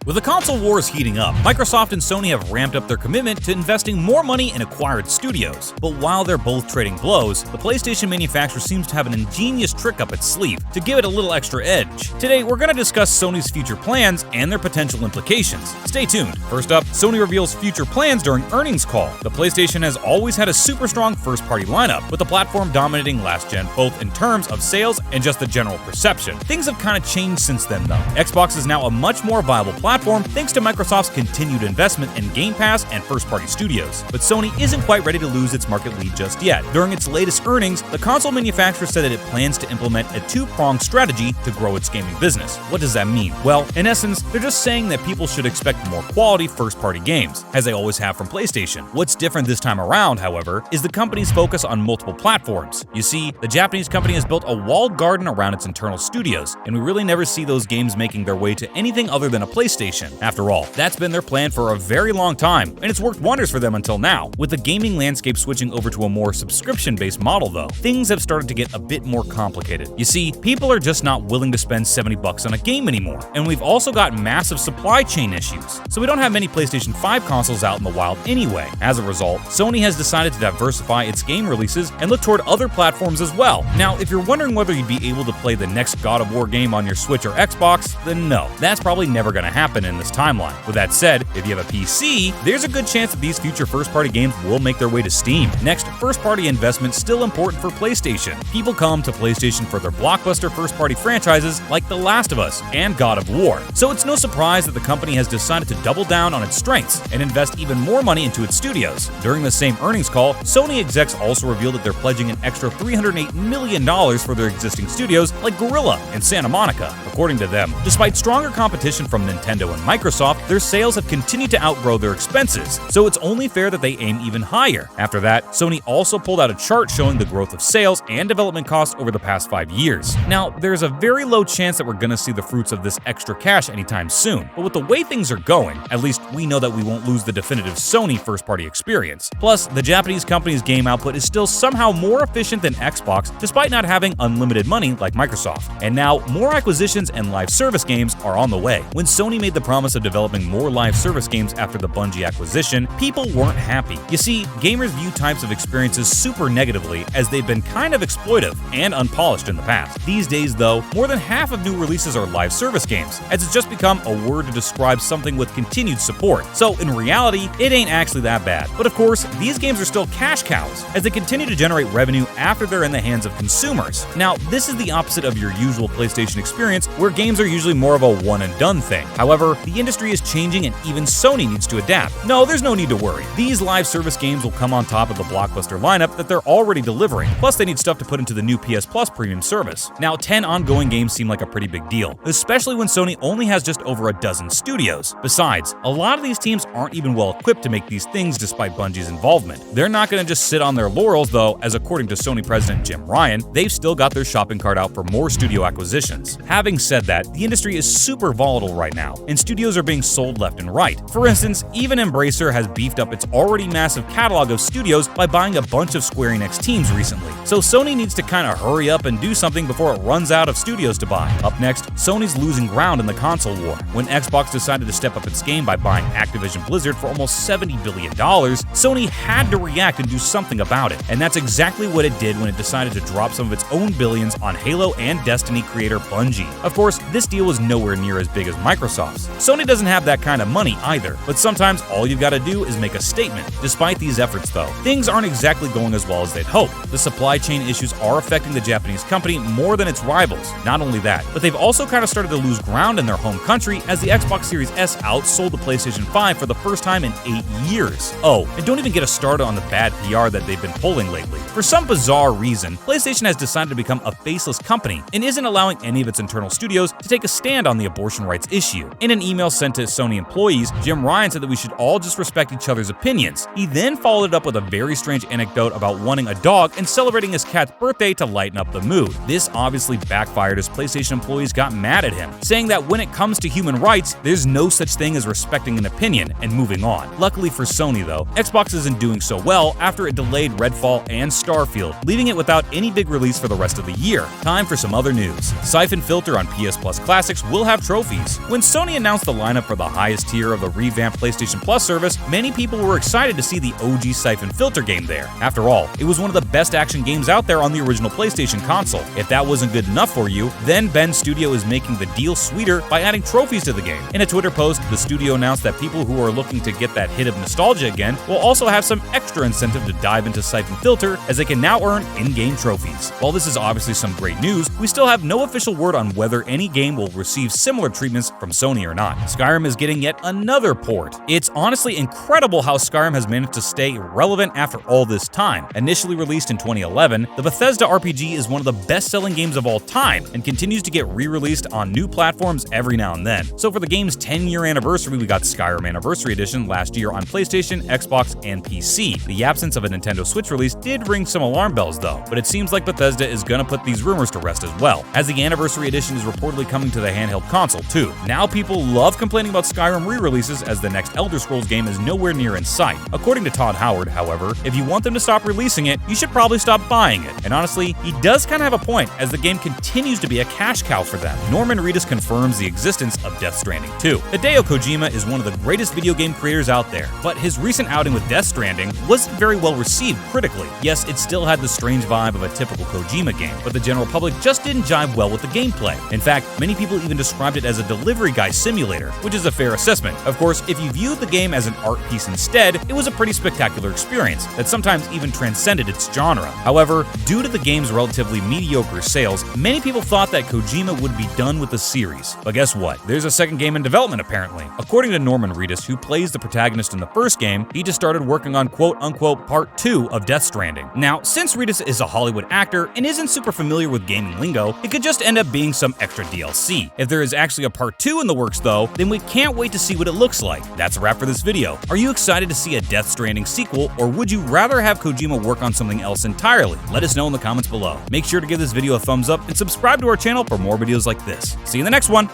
With the console wars heating up, Microsoft and Sony have ramped up their commitment to investing more money in acquired studios. But while they're both trading blows, the PlayStation manufacturer seems to have an ingenious trick up its sleeve to give it a little extra edge. Today, we're going to discuss Sony's future plans and their potential implications. Stay tuned. First up, Sony reveals future plans during earnings call. The PlayStation has always had a super strong first-party lineup, with the platform dominating last gen both in terms of sales and just the general perception. Things have kind of changed since then though. Xbox is now a much more viable platform thanks to Microsoft's continued investment in Game Pass and first-party studios. But Sony isn't quite ready to lose its market lead just yet. During its latest earnings, the console manufacturer said that it plans to implement a two-pronged strategy to grow its gaming business. What does that mean? Well, in essence, they're just saying that people should expect more quality first-party games, as they always have from PlayStation. What's different this time around, however, is the company's focus on multiple platforms. You see, the Japanese company has built a walled garden around its internal studios, and we really never see those games making their way to anything other than a PlayStation. After all, that's been their plan for a very long time, and it's worked wonders for them until now. With the gaming landscape switching over to a more subscription-based model though, things have started to get a bit more complicated. You see, people are just not willing to spend $70 on a game anymore, and we've also got massive supply chain issues, so we don't have many PlayStation 5 consoles out in the wild anyway. As a result, Sony has decided to diversify its game releases and look toward other platforms as well. Now, if you're wondering whether you'd be able to play the next God of War game on your Switch or Xbox, then no, that's probably never going to happen in this timeline. With that said, if you have a PC, there's a good chance that these future first-party games will make their way to Steam. Next, first-party investment still important for PlayStation. People come to PlayStation for their blockbuster first-party franchises like The Last of Us and God of War. So it's no surprise that the company has decided to double down on its strengths and invest even more money into its studios. During the same earnings call, Sony execs also revealed that they're pledging an extra $308 million for their existing studios like Guerrilla and Santa Monica. According to them, despite stronger competition from Nintendo and Microsoft, their sales have continued to outgrow their expenses, so it's only fair that they aim even higher. After that, Sony also pulled out a chart showing the growth of sales and development costs over the past 5 years. Now, there's a very low chance that we're going to see the fruits of this extra cash anytime soon, but with the way things are going, at least we know that we won't lose the definitive Sony first-party experience. Plus, the Japanese company's game output is still somehow more efficient than Xbox, despite not having unlimited money like Microsoft. And now, more acquisitions and live service games are on the way. When Sony made the promise of developing more live service games after the Bungie acquisition, people weren't happy. You see, gamers view types of experiences super negatively as they've been kind of exploitive and unpolished in the past. These days though, more than half of new releases are live service games, as it's just become a word to describe something with continued support. So in reality, it ain't actually that bad. But of course, these games are still cash cows, as they continue to generate revenue after they're in the hands of consumers. Now, this is the opposite of your usual PlayStation experience, where games are usually more of a one-and-done thing. However, the industry is changing and even Sony needs to adapt. No, there's no need to worry. These live service games will come on top of the blockbuster lineup that they're already delivering, plus they need stuff to put into the new PS Plus premium service. Now, 10 ongoing games seem like a pretty big deal, especially when Sony only has just over a dozen studios. Besides, a lot of these teams aren't even well equipped to make these things despite Bungie's involvement. They're not going to just sit on their laurels though, as according to Sony president Jim Ryan, they've still got their shopping cart out for more studio acquisitions. Having said that, the industry is super volatile right now, and studios are being sold left and right. For instance, even Embracer has beefed up its already massive catalog of studios by buying a bunch of Square Enix teams recently. So Sony needs to kind of hurry up and do something before it runs out of studios to buy. Up next, Sony's losing ground in the console war. When Xbox decided to step up its game by buying Activision Blizzard for almost $70 billion, Sony had to react and do something about it. And that's exactly what it did when it decided to drop some of its own billions on Halo and Destiny creator Bungie. Of course, this deal was nowhere near as big as Microsoft's. Sony doesn't have that kind of money either, but sometimes all you've got to do is make a statement. Despite these efforts though, things aren't exactly going as well as they'd hoped. The supply chain issues are affecting the Japanese company more than its rivals. Not only that, but they've also kind of started to lose ground in their home country as the Xbox Series S outsold the PlayStation 5 for the first time in 8 years. Oh, and don't even get us started on the bad PR that they've been pulling lately. For some bizarre reason, PlayStation has decided to become a faceless company and isn't allowing any of its internal studios to take a stand on the abortion rights issue. In an email sent to Sony employees, Jim Ryan said that we should all just respect each other's opinions. He then followed it up with a very strange anecdote about wanting a dog and celebrating his cat's birthday to lighten up the mood. This obviously backfired as PlayStation employees got mad at him, saying that when it comes to human rights, there's no such thing as respecting an opinion and moving on. Luckily for Sony though, Xbox isn't doing so well after it delayed Redfall and Starfield, leaving it without any big release for the rest of the year. Time for some other news. Siphon Filter on PS Plus Classics will have trophies. When Sony Sony announced the lineup for the highest tier of the revamped PlayStation Plus service, many people were excited to see the OG Siphon Filter game there. After all, it was one of the best action games out there on the original PlayStation console. If that wasn't good enough for you, then Ben's studio is making the deal sweeter by adding trophies to the game. In a Twitter post, the studio announced that people who are looking to get that hit of nostalgia again will also have some extra incentive to dive into Siphon Filter, as they can now earn in-game trophies. While this is obviously some great news, we still have no official word on whether any game will receive similar treatments from Sony or not. Skyrim is getting yet another port. It's honestly incredible how Skyrim has managed to stay relevant after all this time. Initially released in 2011, the Bethesda RPG is one of the best-selling games of all time and continues to get re-released on new platforms every now and then. So for the game's 10-year anniversary, we got Skyrim Anniversary Edition last year on PlayStation, Xbox, and PC. The absence of a Nintendo Switch release did ring some alarm bells though, but it seems like Bethesda is gonna put these rumors to rest as well, as the Anniversary Edition is reportedly coming to the handheld console too. Now people love complaining about Skyrim re-releases, as the next Elder Scrolls game is nowhere near in sight. According to Todd Howard, however, if you want them to stop releasing it, you should probably stop buying it. And honestly, he does kind of have a point, as the game continues to be a cash cow for them. Norman Reedus confirms the existence of Death Stranding 2. Hideo Kojima is one of the greatest video game creators out there, but his recent outing with Death Stranding wasn't very well received critically. Yes, it still had the strange vibe of a typical Kojima game, but the general public just didn't jive well with the gameplay. In fact, many people even described it as a delivery guy simulator, which is a fair assessment. Of course, if you viewed the game as an art piece instead, it was a pretty spectacular experience that sometimes even transcended its genre. However, due to the game's relatively mediocre sales, many people thought that Kojima would be done with the series. But guess what? There's a second game in development apparently. According to Norman Reedus, who plays the protagonist in the first game, he just started working on quote-unquote Part 2 of Death Stranding. Now, since Reedus is a Hollywood actor and isn't super familiar with gaming lingo, it could just end up being some extra DLC. If there is actually a Part 2 in the works though, then we can't wait to see what it looks like. That's a wrap for this video. Are you excited to see a Death Stranding sequel, or would you rather have Kojima work on something else entirely? Let us know in the comments below. Make sure to give this video a thumbs up and subscribe to our channel for more videos like this. See you in the next one!